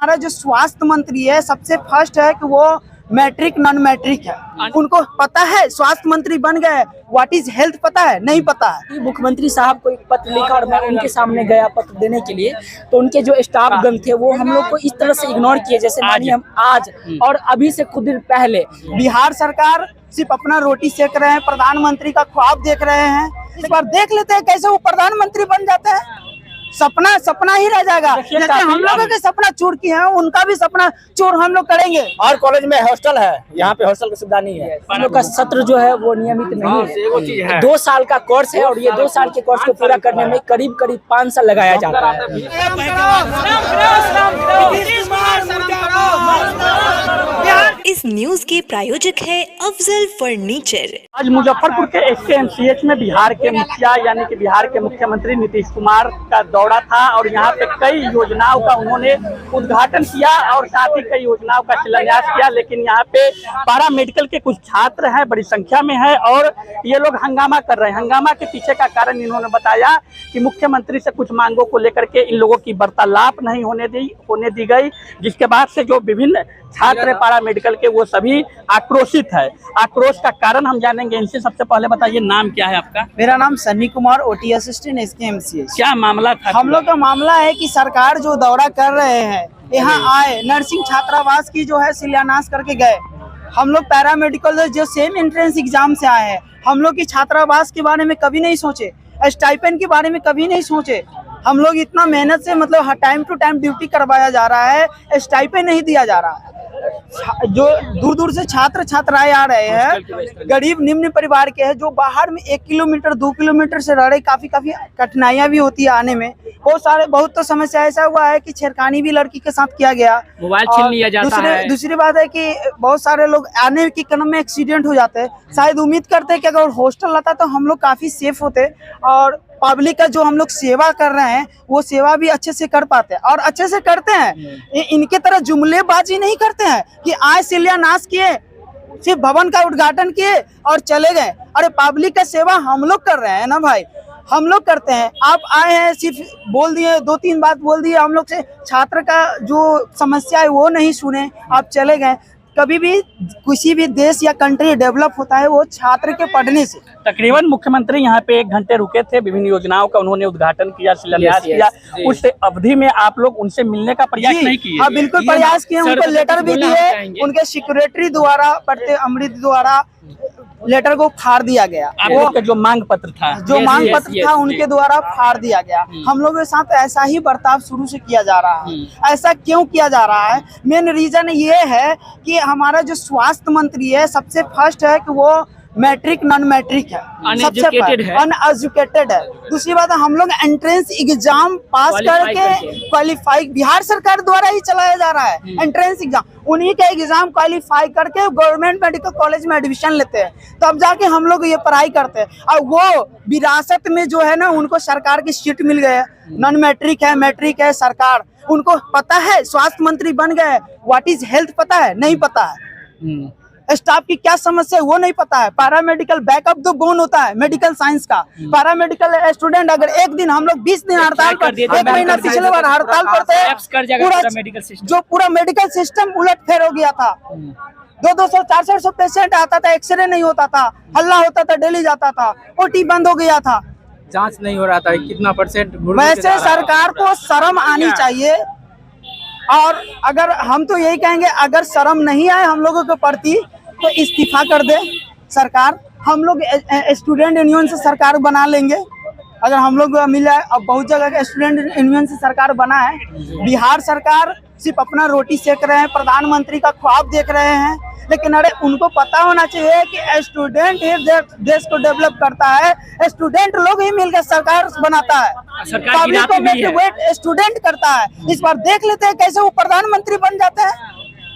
हमारा जो स्वास्थ्य मंत्री है सबसे फर्स्ट है कि वो मैट्रिक नॉन मैट्रिक है। उनको पता है, स्वास्थ्य मंत्री बन गए, व्हाट इज हेल्थ पता है? नहीं पता है। मुख्यमंत्री साहब को एक पत्र लिखा और मैं उनके सामने गया पत्र देने के लिए, तो उनके जो स्टाफ गण थे वो हम लोग को इस तरह से इग्नोर किए जैसे मानिए हम आज और अभी से कुछ दिन पहले। बिहार सरकार सिर्फ अपना रोटी सेक रहे हैं, प्रधानमंत्री का ख्वाब देख रहे हैं। इस बार देख लेते हैं कैसे वो प्रधानमंत्री बन जाते हैं। सपना ही रह जाएगा। जैसे हम लोगों के सपना चूर किए हैं, उनका भी सपना चूर हम लोग करेंगे। और कॉलेज में हॉस्टल है, यहाँ पे हॉस्टल की सुविधा नहीं है। हम लोग का सत्र जो है वो नियमित नहीं है। 2 साल का कोर्स है और ये 2 साल के कोर्स को पूरा करने में करीब 5 साल लगाया जाता है। इस न्यूज के प्रायोजक है अफजल फर्नीचर। आज मुजफ्फरपुर के SKMCH में बिहार के मुखिया यानी कि बिहार के मुख्यमंत्री नीतीश कुमार का दौरा था और यहाँ पे कई योजनाओं का उन्होंने उद्घाटन किया और साथ ही कई योजनाओं का शिलान्यास किया। लेकिन यहाँ पे पैरा मेडिकल के कुछ छात्र हैं, बड़ी संख्या में है और ये लोग हंगामा कर रहे हैं। हंगामा के पीछे का कारण इन्होंने बताया कि मुख्यमंत्री से कुछ मांगों को लेकर के इन लोगों की वार्तालाप नहीं होने दी गई, जिसके बाद से जो विभिन्न छात्र पैरा मेडिकल के वो सभी आक्रोशित है। आक्रोश का कारण हम जानेंगे इनसे। सबसे पहले बताइए नाम क्या है आपका? मेरा नाम Sunny Kumar, OT assistant SKMCH। क्या मामला था? हम लोग का मामला है कि सरकार जो दौरा कर रहे हैं, यहाँ आए, नर्सिंग छात्रावास की जो है शिलान्यास करके गए। हम लोग पैरा मेडिकल जो सेम एंट्रेंस एग्जाम से आए हैं, हम लोग की छात्रावास के बारे में कभी नहीं सोचे, स्टाइपेंड के बारे में कभी नहीं सोचे। हम लोग इतना मेहनत से मतलब टाइम टू टाइम ड्यूटी करवाया जा रहा है, स्टाइपेंड नहीं दिया जा रहा है। जो दूर दूर से छात्र छात्राएं आ रहे हैं, गरीब निम्न परिवार के हैं, जो बाहर में 1 किलोमीटर 2 किलोमीटर से रह रहे, काफी कठिनाइयां भी होती है आने में। बहुत तो समस्या ऐसा हुआ है कि छेड़खानी भी लड़की के साथ किया गया, मोबाइल छीन लिया जाता है। दूसरी बात है कि बहुत सारे लोग आने के क्रम में एक्सीडेंट हो जाते हैं। शायद उम्मीद करते हैं कि अगर हॉस्टल रहता तो हम लोग काफी सेफ होते और पब्लिक का जो हम लोग सेवा कर रहे हैं वो सेवा भी अच्छे से कर पाते हैं और अच्छे से करते हैं। इनके तरह जुमलेबाजी नहीं करते हैं कि आए शिलान्यास किए, सिर्फ भवन का उद्घाटन किए और चले गए। अरे पब्लिक का सेवा हम लोग कर रहे हैं ना भाई, हम लोग करते हैं। आप आए हैं, सिर्फ बोल दिए, 2-3 बात बोल दिए, हम लोग से छात्र का जो समस्या है वो नहीं सुने, आप चले गए। कभी भी किसी भी देश या कंट्री डेवलप होता है वो छात्र के पढ़ने से। तकरीबन मुख्यमंत्री यहाँ पे 1 घंटे रुके थे, विभिन्न योजनाओं का उन्होंने उद्घाटन किया, शिलान्यास किया। उस अवधि में आप लोग उनसे मिलने का प्रयास नहीं किए? हाँ बिल्कुल प्रयास किए, उनको लेटर भी दिए, उनके सेक्रेटरी द्वारा, पढ़ते अमृत द्वारा लेटर को फाड़ दिया गया। वो जो मांग पत्र था उनके द्वारा फाड़ दिया गया। हम लोगों के साथ ऐसा ही बर्ताव शुरू से किया जा रहा है। ऐसा क्यों किया जा रहा है? मेन रीजन ये है कि हमारा जो स्वास्थ्य मंत्री है सबसे फर्स्ट है कि वो मैट्रिक नॉन मैट्रिक है, अनएजुकेटेड है। दूसरी बात है हम लोग एंट्रेंस एग्जाम पास करके क्वालिफाई, बिहार सरकार द्वारा ही चलाया जा रहा है एंट्रेंस एग्जाम। उन्हीं का एग्जाम क्वालिफाई करके गवर्नमेंट मेडिकल कॉलेज में एडमिशन लेते हैं, तब जाके हम लोग ये पढ़ाई करते हैं। और वो विरासत में जो है ना, उनको सरकार की सीट मिल गए, नॉन मैट्रिक है, मैट्रिक है। सरकार उनको पता है, स्वास्थ्य मंत्री बन गए, व्हाट इज हेल्थ पता है? नहीं पता है। स्टाफ की क्या समस्या है वो नहीं पता है। Para medical backup the bone होता है मेडिकल साइंस का। पैरा मेडिकल स्टूडेंट अगर एक दिन, हम लोग 20 दिन हड़ताल पर, 1 महीना पिछले बार हड़ताल पर थे, जो पूरा मेडिकल सिस्टम उलट फेर हो गया था। 200-400 पेशेंट आता था, एक्सरे नहीं होता था, हल्ला होता था, डेली जाता था, OT बंद हो गया था, जांच नहीं हो रहा था, कितना % वैसे सरकार को शर्म आनी चाहिए। और अगर हम तो यही कहेंगे, अगर शर्म नहीं आए हम लोगों के प्रति तो इस्तीफा कर दे सरकार। हम लोग स्टूडेंट यूनियन से सरकार बना लेंगे अगर हम लोग मिला। अब बहुत जगह के स्टूडेंट यूनियन से सरकार बना है। बिहार सरकार सिर्फ अपना रोटी सेक रहे हैं, प्रधानमंत्री का ख्वाब देख रहे हैं। लेकिन अरे उनको पता होना चाहिए कि स्टूडेंट ही देश को डेवलप करता है, स्टूडेंट लोग ही मिलकर सरकार बनाता है, पब्लिक को मोटिवेट स्टूडेंट करता है। इस बार देख लेते हैं कैसे वो प्रधानमंत्री बन जाते हैं।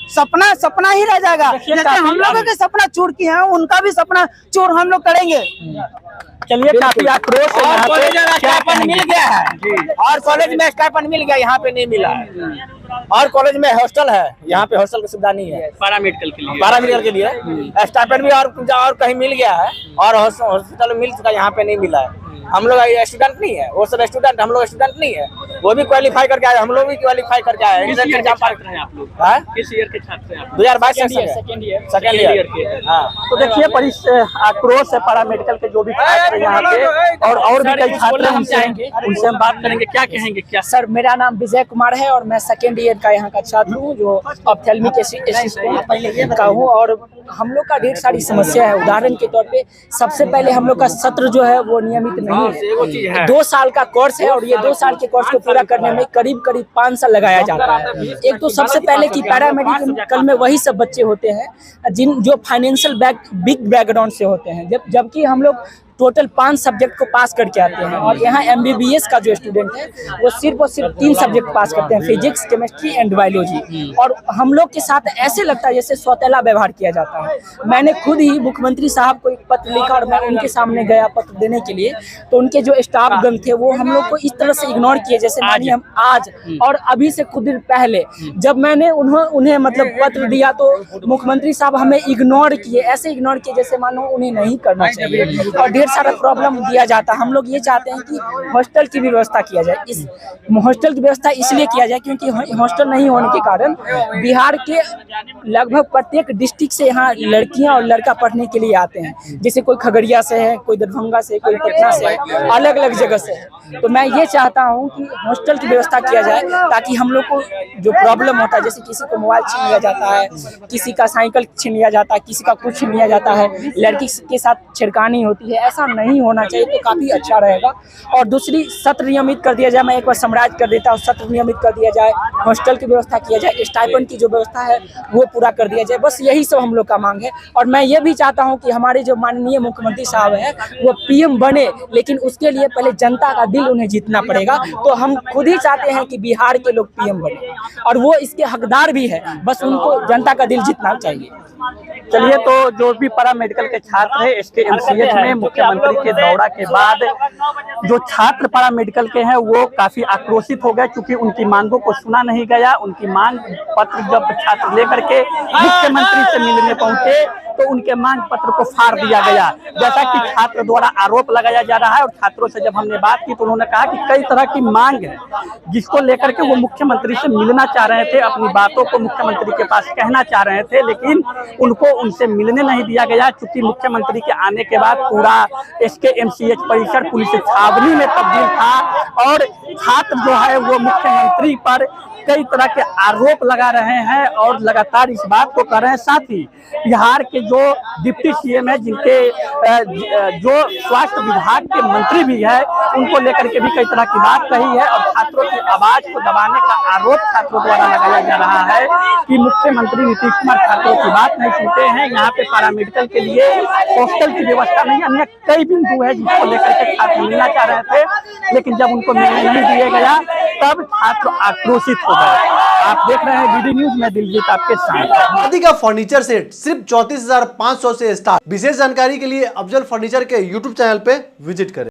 सपना ही रह जाएगा। जैसे हम लोगों के सपना चूर किए हैं, उनका भी सपना चूर हम लोग करेंगे। चलिए, काफी आक्रोश है। और कॉलेज स्टाइपेंड मिल गया है, और कॉलेज में स्टाइपेंड मिल गया, यहाँ पे नहीं मिला है। और कॉलेज में हॉस्टल है, यहाँ पे हॉस्टल की सुविधा नहीं है। पैरा मेडिकल के लिए स्टाइपेंड भी और कहीं मिल गया है और हॉस्पिटल में मिल चुका, यहाँ पे नहीं मिला है। हम लोग स्टूडेंट नहीं है, वो सब स्टूडेंट, हम लोग स्टूडेंट नहीं है। वो भी क्वालिफाई करके आए, हम लोग भी क्वालिफाई करके आए। किस ईयर के छात्र हैं आप लोग? हाँ? किस ईयर के छात्र हैं आप? 2022 सेकेंड सेकेंड ईयर के। हाँ। तो देखिए बड़ी आक्रोश है पैरा मेडिकल के जो भी छात्र हैं यहाँ पे, और भी कई छात्र हैं, उनसे हम बात करेंगे। क्या कहेंगे? क्या सर, मेरा नाम विजय कुमार है और मैं सेकेंड ईयर का यहाँ का छात्र हूँ, जो ऑप्थेल्मिक असिस्टेंट का हूँ। और हम लोग का ढेर सारी समस्या है। उदाहरण के तौर पे सबसे पहले हम लोग का सत्र जो है वो नियमित नहीं है। 2 साल का कोर्स है और ये 2 साल के कोर्स को पूरा करने में करीब 5 साल लगाया जाता है। एक तो सबसे पहले कि पैरामेडिकल में वही सब बच्चे होते हैं जो फाइनेंशियल बिग बैकग्राउंड से होते हैं, जबकि हम लोग टोटल 5 सब्जेक्ट को पास करके आते हैं। और यहाँ MBBS का जो स्टूडेंट है वो सिर्फ और सिर्फ 3 सब्जेक्ट पास करते हैं, फिजिक्स, केमिस्ट्री एंड बायोलॉजी। और हम लोग के साथ ऐसे लगता है जैसे सौतेला व्यवहार किया जाता है। मैंने खुद ही मुख्यमंत्री साहब को एक पत्र लिखा और मैं उनके सामने गया पत्र देने के लिए, तो उनके जो स्टाफ गण थे वो हम लोग को इस तरह से इग्नोर किए, जैसे मानिए हम आज और अभी से कुछ दिन पहले जब मैंने उन्हें मतलब पत्र दिया तो मुख्यमंत्री साहब हमें इग्नोर किए, ऐसे इग्नोर किए जैसे मानो उन्हें नहीं करना चाहिए। और ढेर सारा प्रॉब्लम दिया जाता है। हम लोग ये चाहते हैं कि हॉस्टल की भी व्यवस्था किया जाए। इस हॉस्टल की व्यवस्था इसलिए किया जाए क्योंकि हॉस्टल नहीं होने के कारण बिहार के लगभग प्रत्येक डिस्ट्रिक्ट से यहाँ लड़कियां और लड़का पढ़ने के लिए आते हैं। जैसे कोई खगड़िया से है, कोई दरभंगा से, कोई पटना से, अलग अलग जगह से। तो मैं ये चाहता हूँ कि हॉस्टल की व्यवस्था किया जाए ताकि हम लोग को जो प्रॉब्लम होता है, जैसे किसी को मोबाइल छीन लिया जाता है, किसी का साइकिल छीन लिया जाता है, किसी का कुछ छीन लिया जाता है, लड़की के साथ छेड़खानी होती है, ऐसा नहीं होना चाहिए। तो काफ़ी अच्छा रहेगा। और दूसरी, सत्र नियमित कर दिया जाए। मैं एक बार समराइज कर देता हूँ, सत्र नियमित कर दिया जाए, हॉस्टल की व्यवस्था किया जाए, स्टाइपेंड की जो व्यवस्था है वो पूरा कर दिया जाए। बस यही सब हम लोग का मांग है। और मैं ये भी चाहता हूँ कि हमारे जो माननीय मुख्यमंत्री साहब हैं वो PM बने, लेकिन उसके लिए पहले जनता का दिल उन्हें जीतना पड़ेगा। तो हम खुद ही चाहते हैं कि बिहार के लोग PM बने और वो इसके हकदार भी है, बस उनको जनता का दिल जीतना चाहिए। चलिए, तो जो भी पैरा मेडिकल के छात्र है इसके MCH में मुख्यमंत्री के दौरा के बाद जो छात्र पैरा मेडिकल के हैं वो काफी आक्रोशित हो गए, क्योंकि उनकी मांगों को सुना नहीं गया। उनकी मांग पत्र जब छात्र लेकर के मुख्यमंत्री से मिलने पहुंचे तो उनके मांग पत्र को फाड़ दिया गया, जैसा कि छात्र द्वारा आरोप लगाया जा रहा है। और छात्रों से जब हमने बात की तो उन्होंने कहा कि कई तरह की मांग है जिसको लेकर के वो मुख्यमंत्री से मिलना चाह रहे थे, अपनी बातों को मुख्यमंत्री के पास कहना चाह रहे थे, लेकिन उनको उनसे मिलने नहीं दिया गया। चूंकि मुख्यमंत्री के आने के बाद पूरा SK MCH परिसर पुलिस छावनी में तब्दील था और छात्र जो है वो मुख्यमंत्री पर कई तरह के आरोप लगा रहे हैं और लगातार इस बात को कर रहे हैं। साथ ही बिहार के जो डिप्टी CM है, जिनके जो स्वास्थ्य विभाग के मंत्री भी है, उनको लेकर के भी कई तरह की बात कही है। और छात्रों की आवाज को दबाने का आरोप छात्रों द्वारा लगाया जा रहा है कि मुख्यमंत्री नीतीश कुमार छात्रों की बात नहीं सुनते हैं। यहाँ पे पैरामेडिकल के लिए हॉस्टल की व्यवस्था नहीं, अन्य कई बिंदु है जिसको लेकर के छात्र मिलना चाह रहे थे, लेकिन जब उनको मिलने नहीं दिया गया तब छात्र आक्रोशित हो गए। आप देख रहे हैं DD न्यूज में दिलजीत आपके साथ। शादी का फर्नीचर सेट सिर्फ 34,500 से स्टार्ट। विशेष जानकारी के लिए अफजल फर्नीचर के YouTube चैनल पे विजिट करें।